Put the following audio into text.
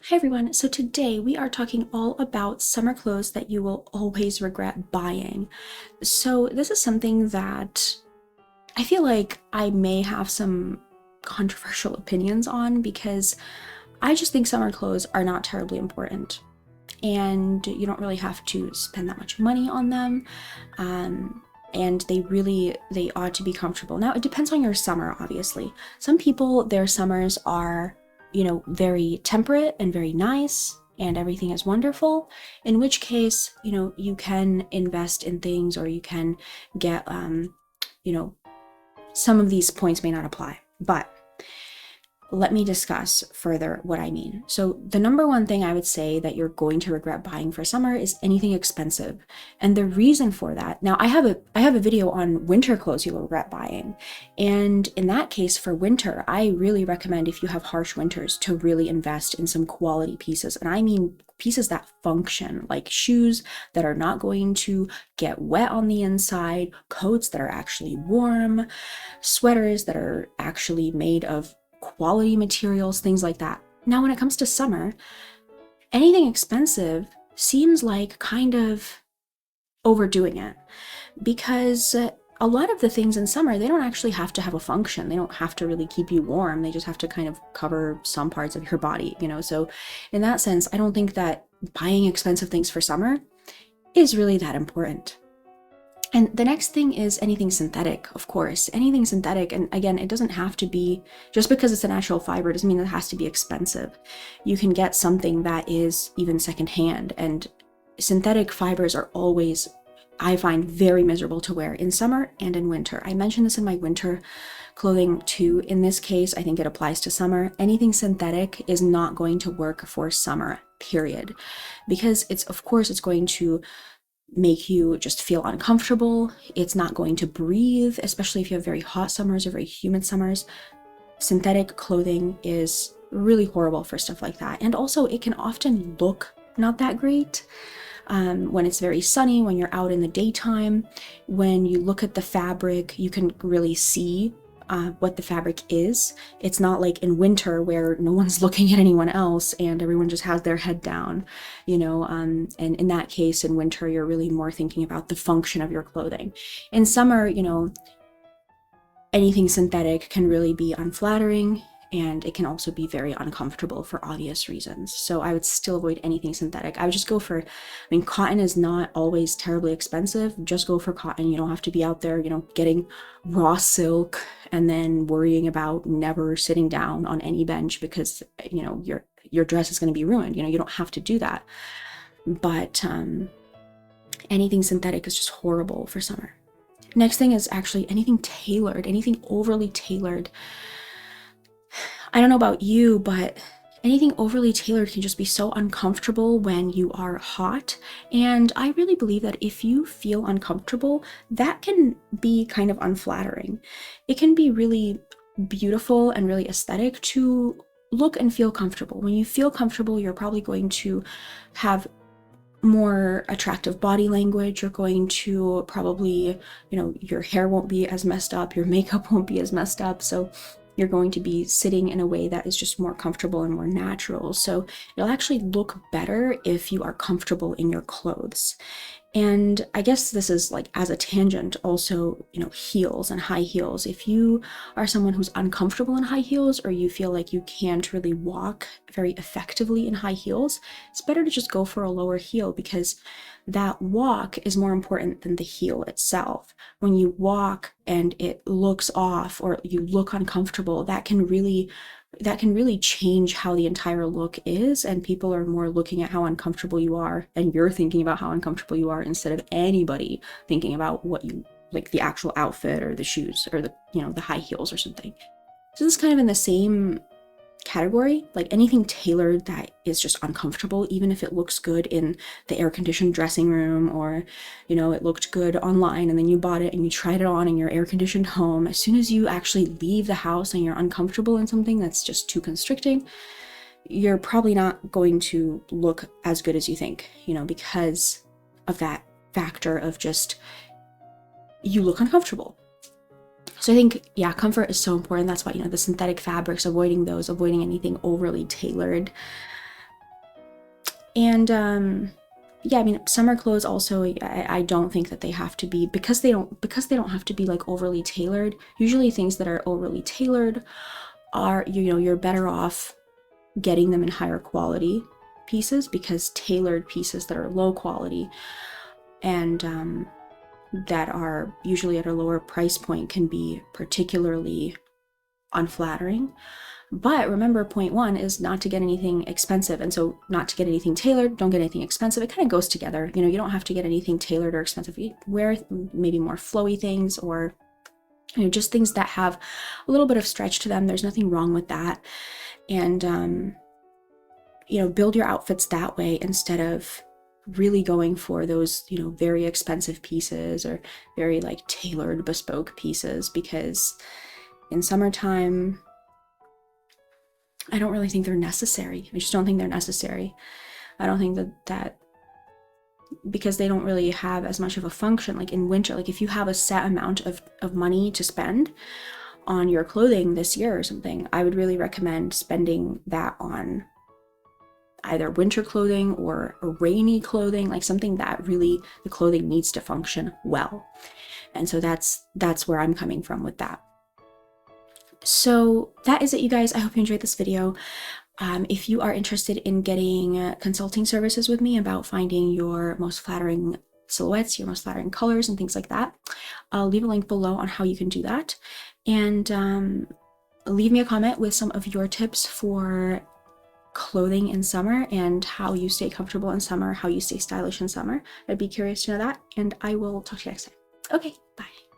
Hi everyone, so today we are talking all about summer clothes that you will always regret buying. So this is something that I feel like I may have some controversial opinions on because I just think summer clothes are not terribly important and you don't really have to spend that much money on them. And they ought to be comfortable. Now, it depends on your summer, obviously. Some people, their summers are, very temperate and very nice, and everything is wonderful. In which case, you can invest in things, or you can get, you know, some of these points may not apply. But let me discuss further what I mean. So the number one thing I would say that you're going to regret buying for summer is anything expensive. And the reason for that, now I have a video on winter clothes you will regret buying. And in that case, for winter, I really recommend, if you have harsh winters, to really invest in some quality pieces. And I mean pieces that function, like shoes that are not going to get wet on the inside, coats that are actually warm, sweaters that are actually made of quality materials, things like that. Now, when it comes to summer, anything expensive seems like kind of overdoing it, because a lot of the things in summer, they don't actually have to have a function. They don't have to really keep you warm. They just have to kind of cover some parts of your body, So in that sense, I don't think that buying expensive things for summer is really that important. And the next thing is anything synthetic, of course. Anything synthetic, and again, it doesn't have to be, just because it's a natural fiber doesn't mean it has to be expensive. You can get something that is even secondhand, and synthetic fibers are always, I find, very miserable to wear in summer and in winter. I mentioned this in my winter clothing too. In this case, I think it applies to summer. Anything synthetic is not going to work for summer, period. Because of course, it's going to make you just feel uncomfortable. It's not going to breathe, especially if you have very hot summers or very humid summers. Synthetic clothing is really horrible for stuff like that. And also, it can often look not that great when it's very sunny, when you're out in the daytime. When you look at the fabric, you can really see what the fabric is. It's not like in winter where no one's looking at anyone else and everyone just has their head down, and in that case, in winter, you're really more thinking about the function of your clothing. In summer, anything synthetic can really be unflattering, and it can also be very uncomfortable for obvious reasons. So I would still avoid anything synthetic. I would just go for, cotton is not always terribly expensive. Just go for cotton. You don't have to be out there, getting raw silk and then worrying about never sitting down on any bench because, your dress is going to be ruined. You don't have to do that. But anything synthetic is just horrible for summer. Next thing is actually anything tailored, anything overly tailored. I don't know about you, but anything overly tailored can just be so uncomfortable when you are hot. And I really believe that if you feel uncomfortable, that can be kind of unflattering. It can be really beautiful and really aesthetic to look and feel comfortable. When you feel comfortable, you're probably going to have more attractive body language. You're going to probably, your hair won't be as messed up, your makeup won't be as messed up. So you're going to be sitting in a way that is just more comfortable and more natural. So it'll actually look better if you are comfortable in your clothes. And I guess this is like as a tangent also, heels and high heels. If you are someone who's uncomfortable in high heels, or you feel like you can't really walk very effectively in high heels, it's better to just go for a lower heel, because that walk is more important than the heel itself. When you walk and it looks off or you look uncomfortable, that can really change how the entire look is, and people are more looking at how uncomfortable you are, and you're thinking about how uncomfortable you are instead of anybody thinking about what you like, the actual outfit or the shoes or the the high heels or something. So this is kind of in the same category, like anything tailored that is just uncomfortable, even if it looks good in the air-conditioned dressing room, or it looked good online and then you bought it and you tried it on in your air-conditioned home. As soon as you actually leave the house and you're uncomfortable in something that's just too constricting, you're probably not going to look as good as you think, because of that factor of just you look uncomfortable. So I think, yeah, comfort is so important. That's why, the synthetic fabrics, avoiding those, avoiding anything overly tailored. And yeah, I mean, summer clothes also, I don't think that they have to be, because they don't have to be like overly tailored. Usually things that are overly tailored are, you know, you're better off getting them in higher quality pieces, because tailored pieces that are low quality and that are usually at a lower price point can be particularly unflattering. But remember, point one is not to get anything expensive. And so not to get anything tailored, don't get anything expensive. It kind of goes together. You know, you don't have to get anything tailored or expensive. You wear maybe more flowy things, or, you know, just things that have a little bit of stretch to them. There's nothing wrong with that. And, you know, build your outfits that way instead of really going for those, you know, very expensive pieces or very like tailored bespoke pieces, because in summertime, I don't really think they're necessary. I just don't think they're necessary. I don't think that because they don't really have as much of a function. Like in winter, like if you have a set amount of money to spend on your clothing this year or something, I would really recommend spending that on either winter clothing or rainy clothing, like something that really the clothing needs to function well. And so that's where I'm coming from with that. So that is it, you guys. I hope you enjoyed this video. If you are interested in getting consulting services with me about finding your most flattering silhouettes, your most flattering colors and things like that, I'll leave a link below on how you can do that. And leave me a comment with some of your tips for clothing in summer and how you stay comfortable in summer, how you stay stylish in summer. I'd be curious to know that, and I will talk to you next time. Okay, bye.